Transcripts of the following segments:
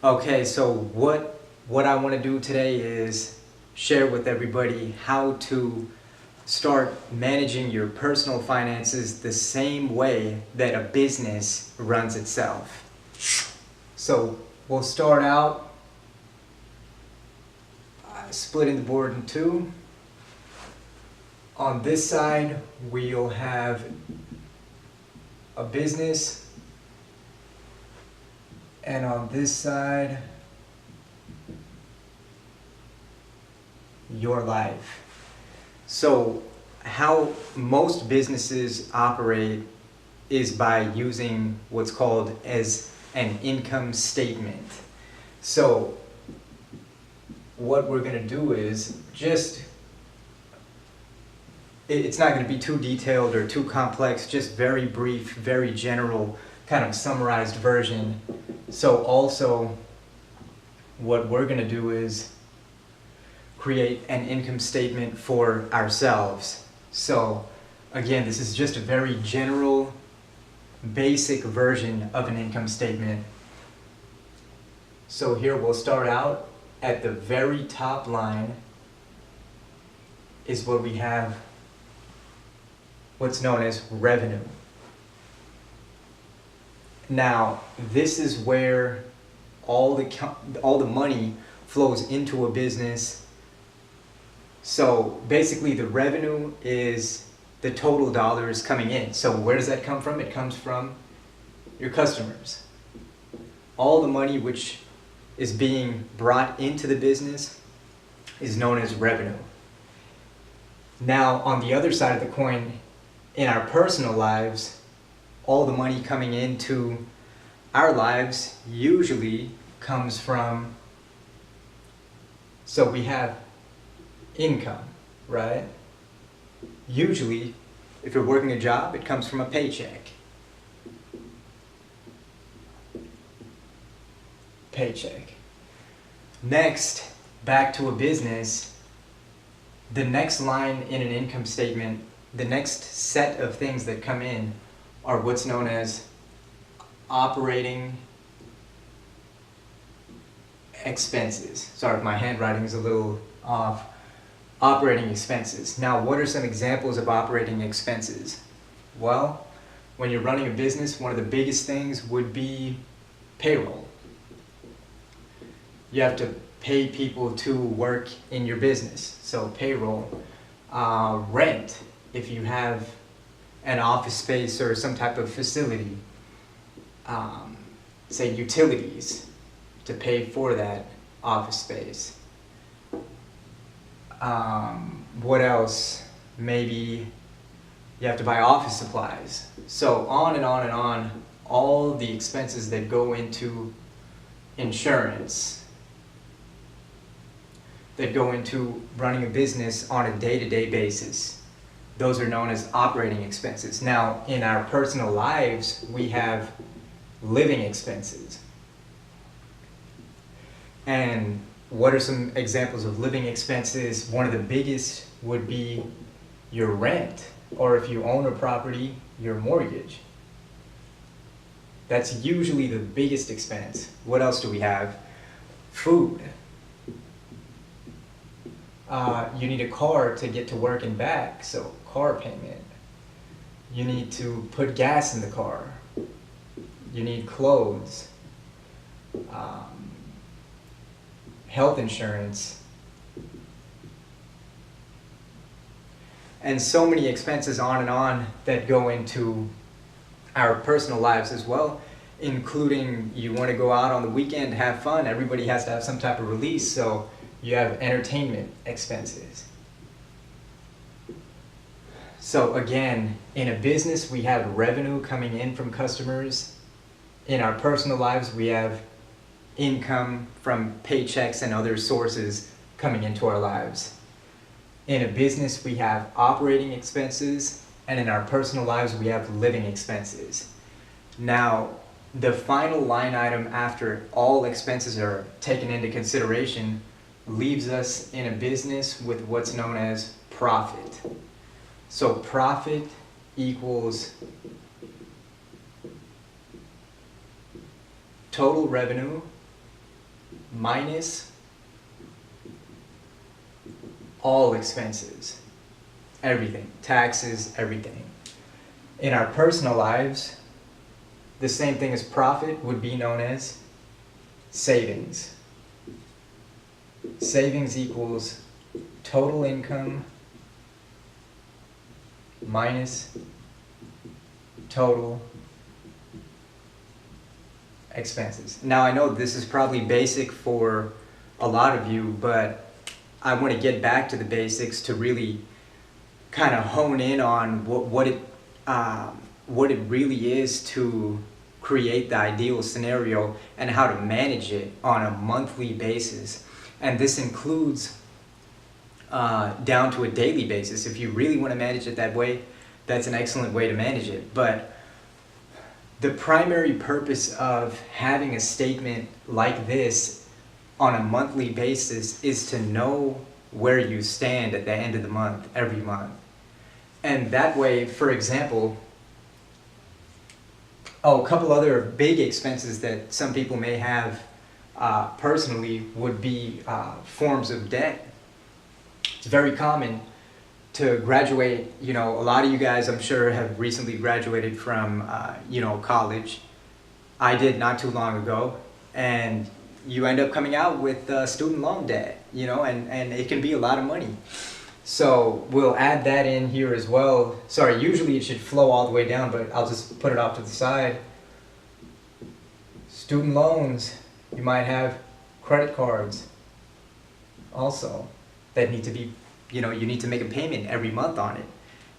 Okay, so what I want to do today is share with everybody how to start managing your personal finances the same way that a business runs itself. So we'll start out splitting the board in two. On this side, we'll have a business, and on this side, your life. So how most businesses operate is by using what's called as an income statement. So what we're going to do is it's not going to be too detailed or too complex, just very brief, very general, kind of summarized version. So also what we're going to do is create an income statement for ourselves. So again, this is just a very general, basic version of an income statement. So here we'll start out at the very top line is what we have, what's known as revenue. Now, this is where all the money flows into a business. So basically the revenue is the total dollars coming in. So where does that come from? It comes from your customers. All the money which is being brought into the business is known as revenue. Now, on the other side of the coin, in our personal lives, all the money coming into our lives usually comes from, so we have income, right? Usually, if you're working a job, it comes from a paycheck. Next, back to a business, the next line in an income statement, the next set of things that come in are what's known as operating expenses. Sorry if my handwriting is a little off. Operating expenses. Now, what are some examples of operating expenses? Well, when you're running a business, one of the biggest things would be payroll. You have to pay people to work in your business, so payroll. Rent, if you have an office space or some type of facility. Say utilities, to pay for that office space. What else? Maybe you have to buy office supplies. So on and on and on, all the expenses that go into insurance, that go into running a business on a day-to-day basis. Those are known as operating expenses. Now, in our personal lives, we have living expenses. And what are some examples of living expenses? One of the biggest would be your rent, or if you own a property, your mortgage. That's usually the biggest expense. What else do we have? Food. You need a car to get to work and back, so car payment. You need to put gas in the car. You need clothes. Health insurance, and so many expenses on and on that go into our personal lives as well, including you want to go out on the weekend, have fun. Everybody has to have some type of release, so you have entertainment expenses. So again, in a business, we have revenue coming in from customers. In our personal lives, we have income from paychecks and other sources coming into our lives. In a business, we have operating expenses, and in our personal lives, we have living expenses. Now, the final line item after all expenses are taken into consideration leaves us in a business with what's known as profit. So profit equals total revenue minus all expenses, everything, taxes, everything. In our personal lives, the same thing as profit would be known as savings. Savings equals total income minus total expenses. Now I know this is probably basic for a lot of you, but I want to get back to the basics to really kind of hone in on what it really is to create the ideal scenario and how to manage it on a monthly basis. And this includes down to a daily basis. If you really want to manage it that way, that's an excellent way to manage it. But the primary purpose of having a statement like this on a monthly basis is to know where you stand at the end of the month, every month. And that way, for example, a couple other big expenses that some people may have personally would be forms of debt. It's very common to graduate, a lot of you guys I'm sure have recently graduated from, college. I did not too long ago, and you end up coming out with student loan debt, and it can be a lot of money. So we'll add that in here as well. Sorry, usually it should flow all the way down, but I'll just put it off to the side. Student loans, you might have credit cards also that need to be, you need to make a payment every month on it.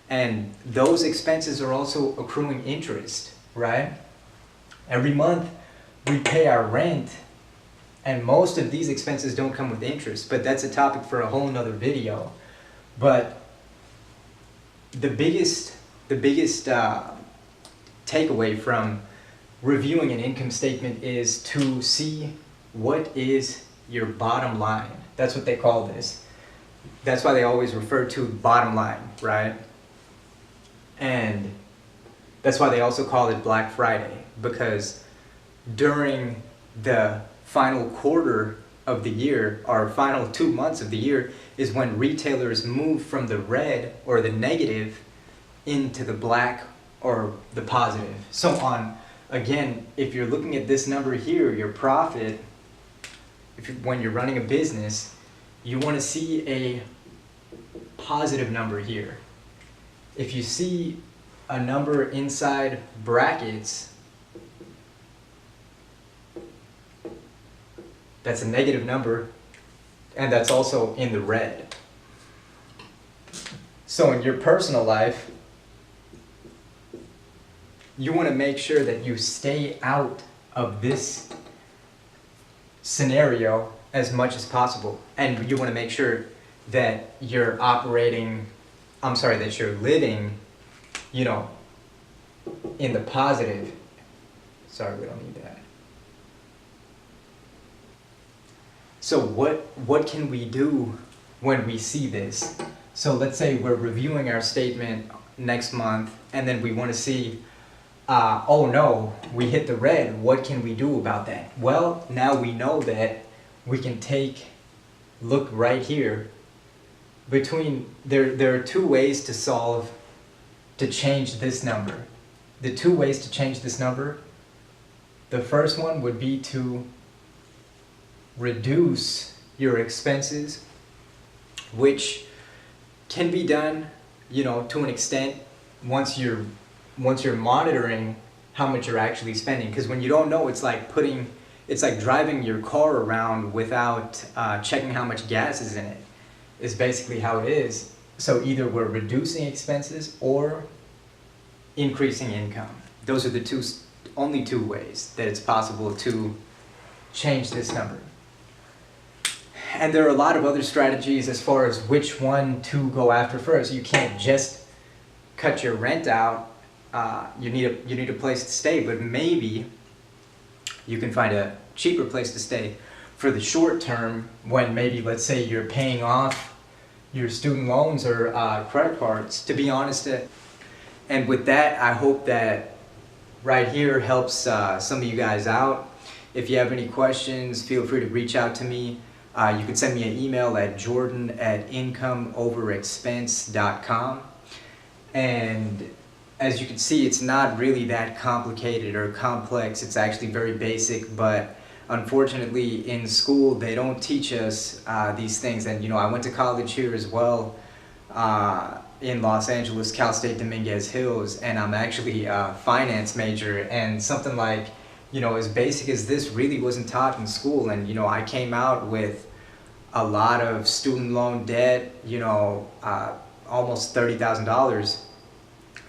And those expenses are also accruing interest, right? Every month we pay our rent, and most of these expenses don't come with interest, but that's a topic for a whole nother video. But the biggest takeaway from reviewing an income statement is to see what is your bottom line. That's what they call this. That's why they always refer to bottom line, right? And that's why they also call it Black Friday, because during the final quarter of the year, or final 2 months of the year, is when retailers move from the red or the negative into the black or the positive. So again, if you're looking at this number here, your profit, when you're running a business, you want to see a positive number here. If you see a number inside brackets, that's a negative number, and that's also in the red. So in your personal life, you want to make sure that you stay out of this scenario as much as possible. And you want to make sure that you're that you're living, in the positive. Sorry, we don't need that. So what can we do when we see this? So let's say we're reviewing our statement next month, and then we want to see, oh no, we hit the red. What can we do about that? Well, now we know that we can look right here. There are two ways to change this number. The two ways to change this number, the first one would be to reduce your expenses, which can be done, to an extent once you're monitoring how much you're actually spending. Because when you don't know, it's like driving your car around without checking how much gas is in it, is basically how it is. So either we're reducing expenses or increasing income. Those are the only two ways that it's possible to change this number. And there are a lot of other strategies as far as which one to go after first. You can't just cut your rent out. You need a place to stay, but maybe you can find a cheaper place to stay for the short term, when maybe, let's say, you're paying off your student loans or credit cards. To be honest, and with that, I hope that right here helps some of you guys out. If you have any questions, feel free to reach out to me. You can send me an email at jordan@incomeoverexpense.com. And as you can see, it's not really that complicated or complex. It's actually very basic, but unfortunately in school they don't teach us these things. And I went to college here as well, in Los Angeles, Cal State Dominguez Hills, and I'm actually a finance major, and something like as basic as this really wasn't taught in school. And I came out with a lot of student loan debt, almost $30,000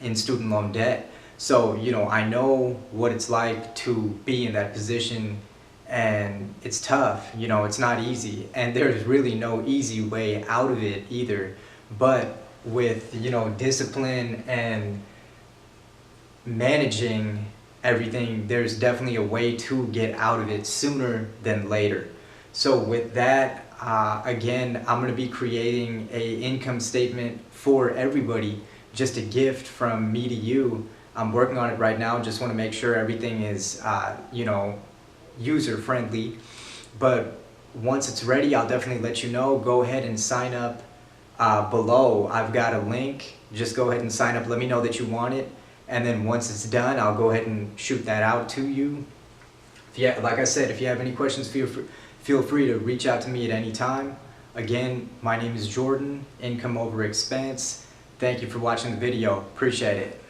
in student loan debt. So I know what it's like to be in that position, and it's tough. It's not easy, and there's really no easy way out of it either. But with discipline and managing everything, there's definitely a way to get out of it sooner than later. So with that, again, I'm going to be creating a income statement for everybody, just a gift from me to you. I'm working on it right now. Just want to make sure everything is user friendly, but once it's ready, I'll definitely let you know. Go ahead and sign up below. I've got a link. Just go ahead and sign up. Let me know that you want it, and then once it's done, I'll go ahead and shoot that out to you. Like I said, if you have any questions, feel free to reach out to me at any time. Again, my name is Jordan, Income Over Expense. Thank you for watching the video. Appreciate it.